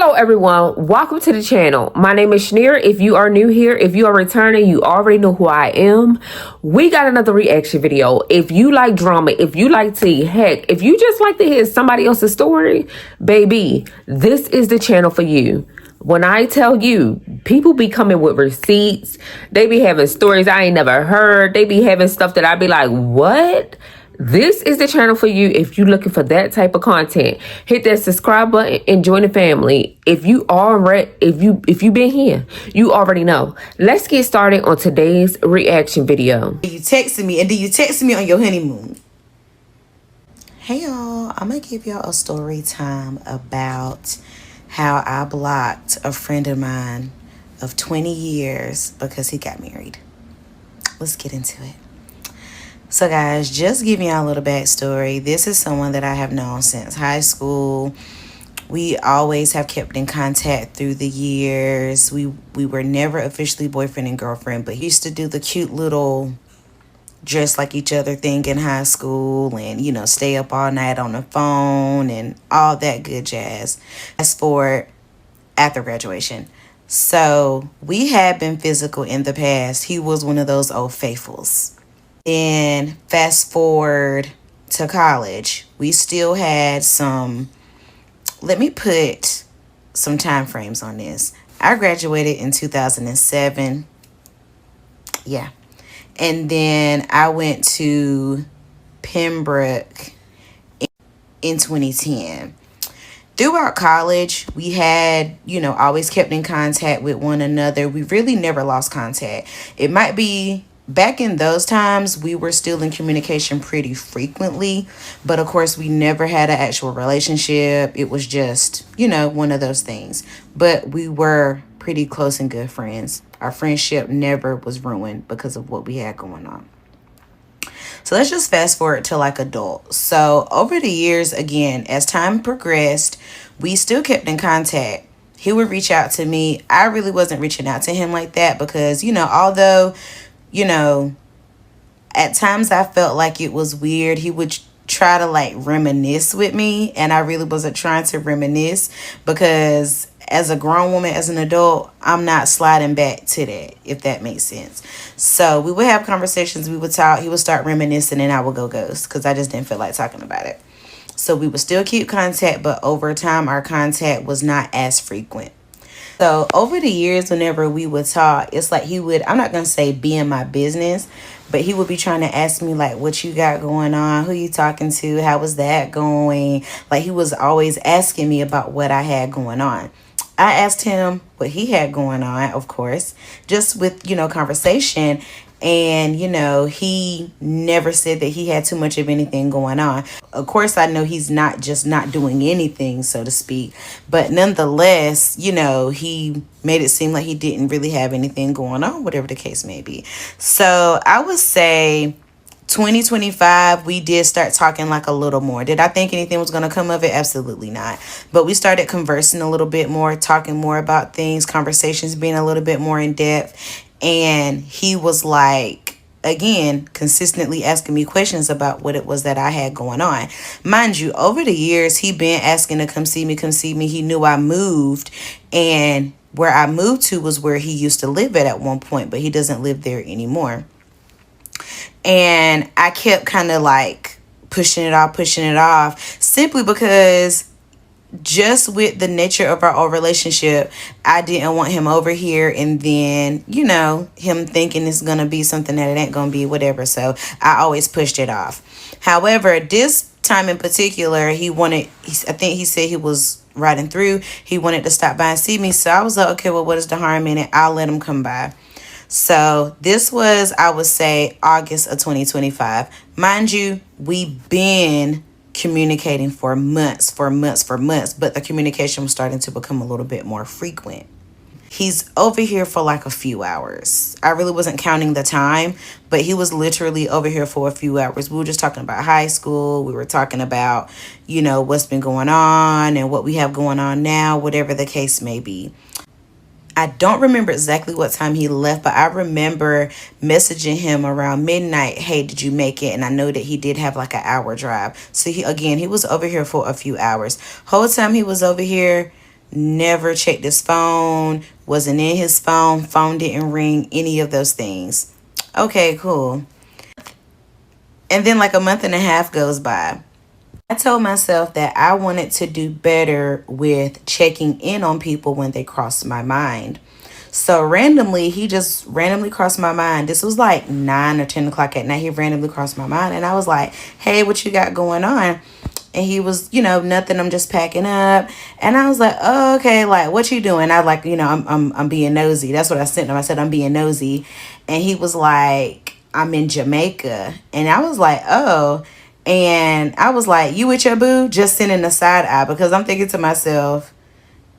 Hello everyone, welcome to the channel. My name is Shaneria. If you are new here, if you are returning, you already know who I am. We got another reaction video. If you like drama, if you like tea, heck, if you just like to hear somebody else's story, baby, this is the channel for you. When I tell you, people be coming with receipts, they be having stories I ain't never heard, they be having stuff that I be like, what? This is the channel for you if you're looking for that type of content. Hit that subscribe button and join the family. If you been here, you already know. Let's get started on today's reaction video. You texted me, and then you texted me on your honeymoon. Hey y'all, I'm gonna give y'all a story time about how I blocked a friend of mine of 20 years because he got married. Let's get into it. So guys, just giving y'all a little backstory. This is someone that I have known since high school. We always have kept in contact through the years. We were never officially boyfriend and girlfriend, but he used to do the cute little dress like each other thing in high school and, you know, stay up all night on the phone and all that good jazz. Fast forward after graduation. So we had been physical in the past. He was one of those old faithfuls. And fast forward to college, we still had some, let me put some time frames on this. I graduated in 2007. Yeah. And then I went to Pembroke in 2010. Throughout college, we had, you know, always kept in contact with one another. We really never lost contact. It might be back in those times, we were still in communication pretty frequently, but of course we never had an actual relationship. It was just, you know, one of those things, but we were pretty close and good friends. Our friendship never was ruined because of what we had going on. So let's just fast forward to like adults. So over the years, again, as time progressed, we still kept in contact. He would reach out to me. I really wasn't reaching out to him like that because, you know, although, you know, at times I felt like it was weird. He would try to like reminisce with me, and I really wasn't trying to reminisce because as a grown woman, as an adult, I'm not sliding back to that, if that makes sense. So we would have conversations, we would talk, he would start reminiscing, and I would go ghost because I just didn't feel like talking about it. So we would still keep contact, but over time our contact was not as frequent. So over the years, whenever we would talk, it's like he would, I'm not going to say be in my business, but he would be trying to ask me like, what you got going on? Who you talking to? How was that going? Like he was always asking me about what I had going on. I asked him what he had going on, of course, just with, you know, conversation. And, you know, he never said that he had too much of anything going on. Of course, I know he's not just not doing anything, so to speak. But nonetheless, you know, he made it seem like he didn't really have anything going on, whatever the case may be. So I would say 2025, we did start talking like a little more. Did I think anything was going to come of it? Absolutely not. But we started conversing a little bit more, talking more about things, conversations being a little bit more in depth. And he was like, again, consistently asking me questions about what it was that I had going on. Mind you, over the years, he been asking to come see me, come see me. He knew I moved, and where I moved to was where he used to live at one point, but he doesn't live there anymore. And I kept kind of like pushing it off, simply because just with the nature of our old relationship, I didn't want him over here and then, you know, him thinking it's going to be something that it ain't going to be, whatever. So I always pushed it off. However, this time in particular, I think he said he was riding through. He wanted to stop by and see me. So I was like, okay, well, what is the harm in it? I'll let him come by. So this was, I would say, August of 2025. Mind you, we've been communicating for months, but the communication was starting to become a little bit more frequent. He's over here for like a few hours. I really wasn't counting the time, but he was literally over here for a few hours. We were just talking about high school. We were talking about, you know, what's been going on and what we have going on now, whatever the case may be. I don't remember exactly what time he left, but I remember messaging him around midnight. Hey, did you make it? And I know that he did have like an hour drive. So he was over here for a few hours. Whole time he was over here, never checked his phone, wasn't in his phone didn't ring, any of those things. Okay, cool. And then like a month and a half goes by. I told myself that I wanted to do better with checking in on people when they crossed my mind. So randomly, he just randomly crossed my mind. This was like 9 or 10 o'clock at night. He randomly crossed my mind. And I was like, hey, what you got going on? And he was, nothing. I'm just packing up. And I was like, oh, okay. Like, what you doing? I like, I'm being nosy. That's what I sent him. I said, I'm being nosy. And he was like, I'm in Jamaica. And I was like, oh. And I was like, you with your boo? Just sending a side eye, because I'm thinking to myself,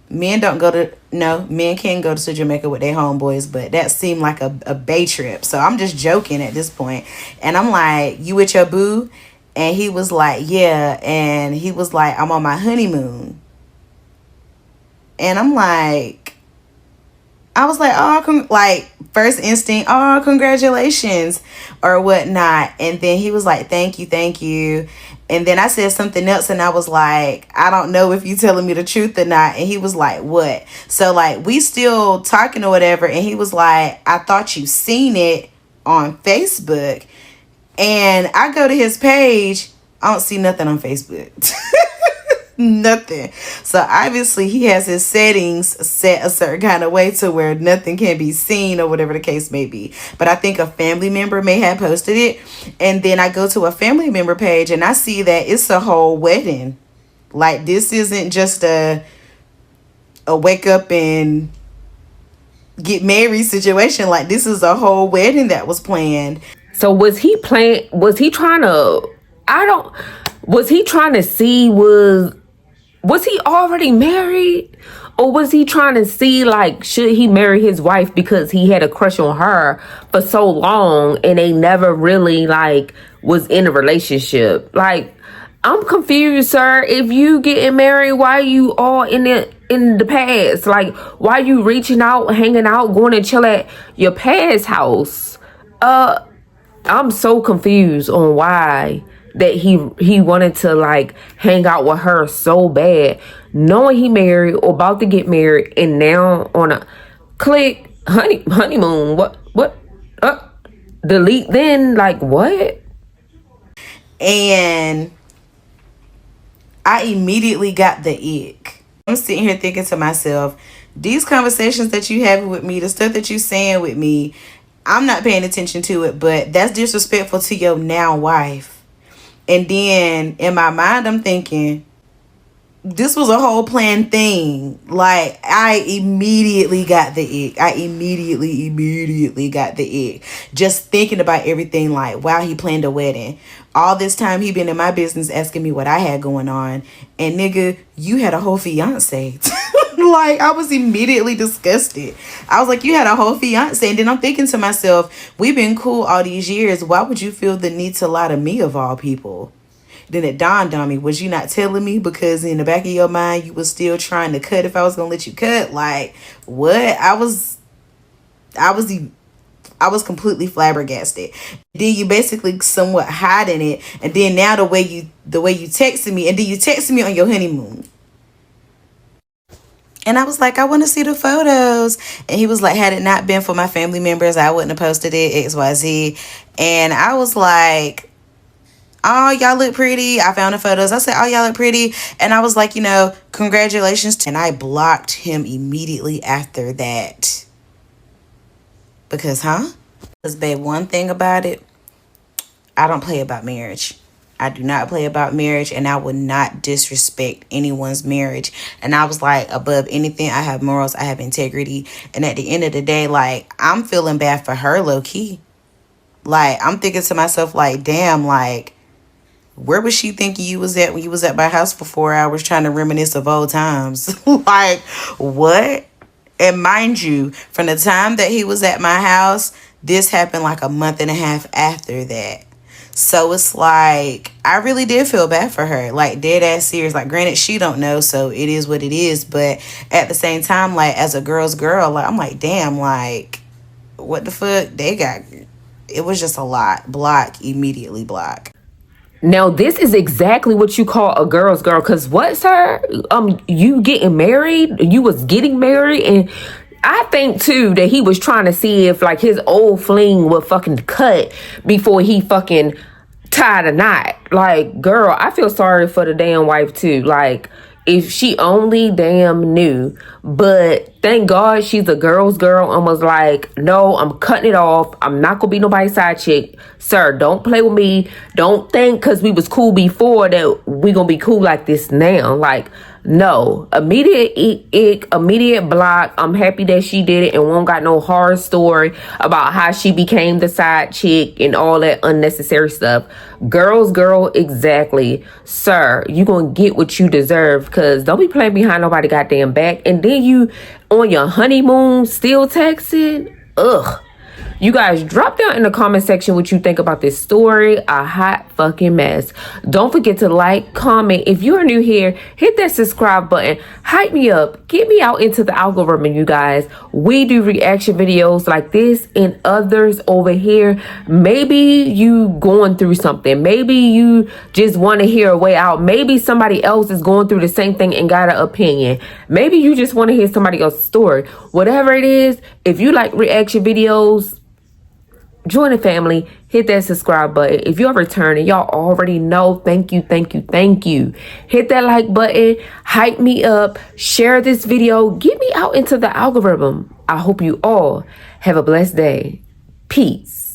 men can go to Jamaica with their homeboys, but that seemed like a bay trip. So I'm just joking at this point. And I'm like, you with your boo? And he was like, yeah. And he was like, I'm on my honeymoon. And I'm like, I was like, oh, like first instinct, oh, congratulations or whatnot. And then he was like, thank you, thank you. And then I said something else and I was like, I don't know if you telling me the truth or not. And he was like, what? So like we still talking or whatever. And he was like, I thought you seen it on Facebook. And I go to his page, I don't see nothing on Facebook. Nothing. So obviously he has his settings set a certain kind of way to where nothing can be seen or whatever the case may be. But I think a family member may have posted it. And then I go to a family member page and I see that it's a whole wedding. Like this isn't just a wake up and get married situation. Like this is a whole wedding that was planned. So was he trying to see was he already married? Or was he trying to see, like, should he marry his wife because he had a crush on her for so long and they never really, like, was in a relationship? Like, I'm confused, sir. If you getting married, why you all in the past? Like, why you reaching out, hanging out, going to chill at your past house? I'm so confused on why that he wanted to like hang out with her so bad, knowing he married or about to get married, and now on a click honeymoon. What? Delete then? Like what? And I immediately got the ick. I'm sitting here thinking to myself, these conversations that you have with me, the stuff that you saying with me, I'm not paying attention to it, but that's disrespectful to your now wife. And then in my mind, I'm thinking, this was a whole planned thing. Like, I immediately got the ick. I immediately got the ick. Just thinking about everything, like, wow, he planned a wedding. All this time he been in my business asking me what I had going on. And nigga, you had a whole fiance. Like, I was immediately disgusted. I was like, you had a whole fiance. And then I'm thinking to myself, we've been cool all these years. Why would you feel the need to lie to me of all people? Then it dawned on me, was you not telling me? Because in the back of your mind, you was still trying to cut if I was going to let you cut. Like, what? I was completely flabbergasted. Then you basically somewhat hiding it. And then now the way you texted me, and then you texted me on your honeymoon. And I was like, I want to see the photos. And he was like, had it not been for my family members, I wouldn't have posted it, XYZ. And I was like, oh, y'all look pretty. I found the photos. I said, oh, y'all look pretty. And I was like, congratulations. And I blocked him immediately after that. Because, babe, one thing about it, I don't play about marriage. I do not play about marriage, and I would not disrespect anyone's marriage. And I was like, above anything, I have morals, I have integrity. And at the end of the day, like, I'm feeling bad for her low key. Like, I'm thinking to myself, like, damn, like, where was she thinking you was at when you was at my house for 4 hours trying to reminisce of old times? Like, what? And mind you, from the time that he was at my house, this happened like a month and a half after that. So it's like, I really did feel bad for her. Like, dead ass serious. Like, granted, she don't know, so it is what it is. But at the same time, like, as a girl's girl, like, I'm like, damn, like, what the fuck? It was just a lot. Block, immediately block. Now this is exactly what you call a girl's girl. Cause what, sir? You getting married? You was getting married, and I think too that he was trying to see if like his old fling would fucking cut before he fucking tied a knot. Like, girl, I feel sorry for the damn wife too. Like, if she only damn knew. But thank God she's a girl's girl and was like, no, I'm cutting it off. I'm not gonna be nobody's side chick. Sir, don't play with me. Don't think because we was cool before that we gonna be cool like this now. Like, no. Immediate block. I'm happy that she did it and won't got no horror story about how she became the side chick and all that unnecessary stuff. Girl's girl, exactly. Sir, you gonna get what you deserve, because don't be playing behind nobody goddamn back. And then you on your honeymoon still texting. Ugh. You guys, drop down in the comment section what you think about this story. A hot fucking mess. Don't forget to like, comment. If you are new here, hit that subscribe button. Hype me up. Get me out into the algorithm, you guys. We do reaction videos like this and others over here. Maybe you going through something. Maybe you just want to hear a way out. Maybe somebody else is going through the same thing and got an opinion. Maybe you just want to hear somebody else's story. Whatever it is, if you like reaction videos, join the family, hit that subscribe button. If you're returning, y'all already know. Thank you. Hit that like button, hype me up, share this video, get me out into the algorithm. I hope you all have a blessed day. Peace.